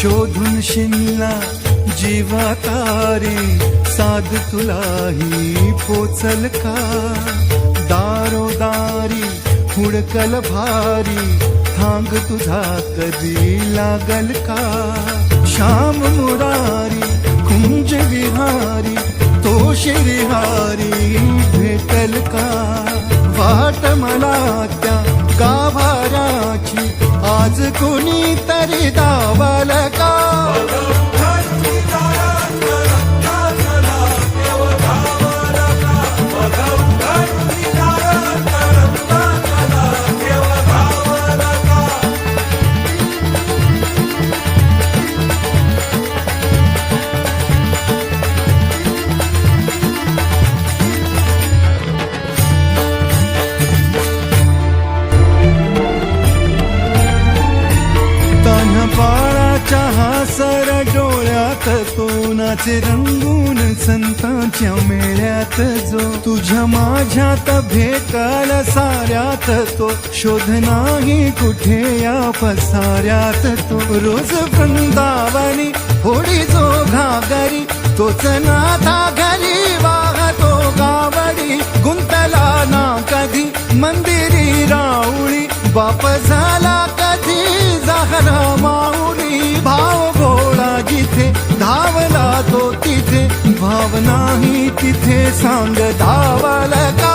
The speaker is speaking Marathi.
शोधून शिनला जीवा तारी, साध तुलाही पोचल का? दारोदारी हुडकल भारी, थांग तुझा कधी लागल का? श्याम मुरारी कुंज विहारी, तो श्रीहारी भेटल का? वाट मला त्या गाभाऱ्याची, आज कुणी तरी दावल का? बाळाच्या हासर डोळ्यात तो नाचे रंगून संतांच्या मेळ्यात, जो तुझ्या माझ्यात भेटल साऱ्यात, तो शोध नाही कुठे या पसाऱ्यात. तो रोज वृंदावनी होडी जो घागरी, तोच नाथा घरी वाहतो गावडी. गुंतला ना कधी मंदिरी राऊळी, बाप झाला कधी झाला माऊली. भाव भोळा जिथे धावला तो तिथे, भाव नाही तिथे सांग धावला का?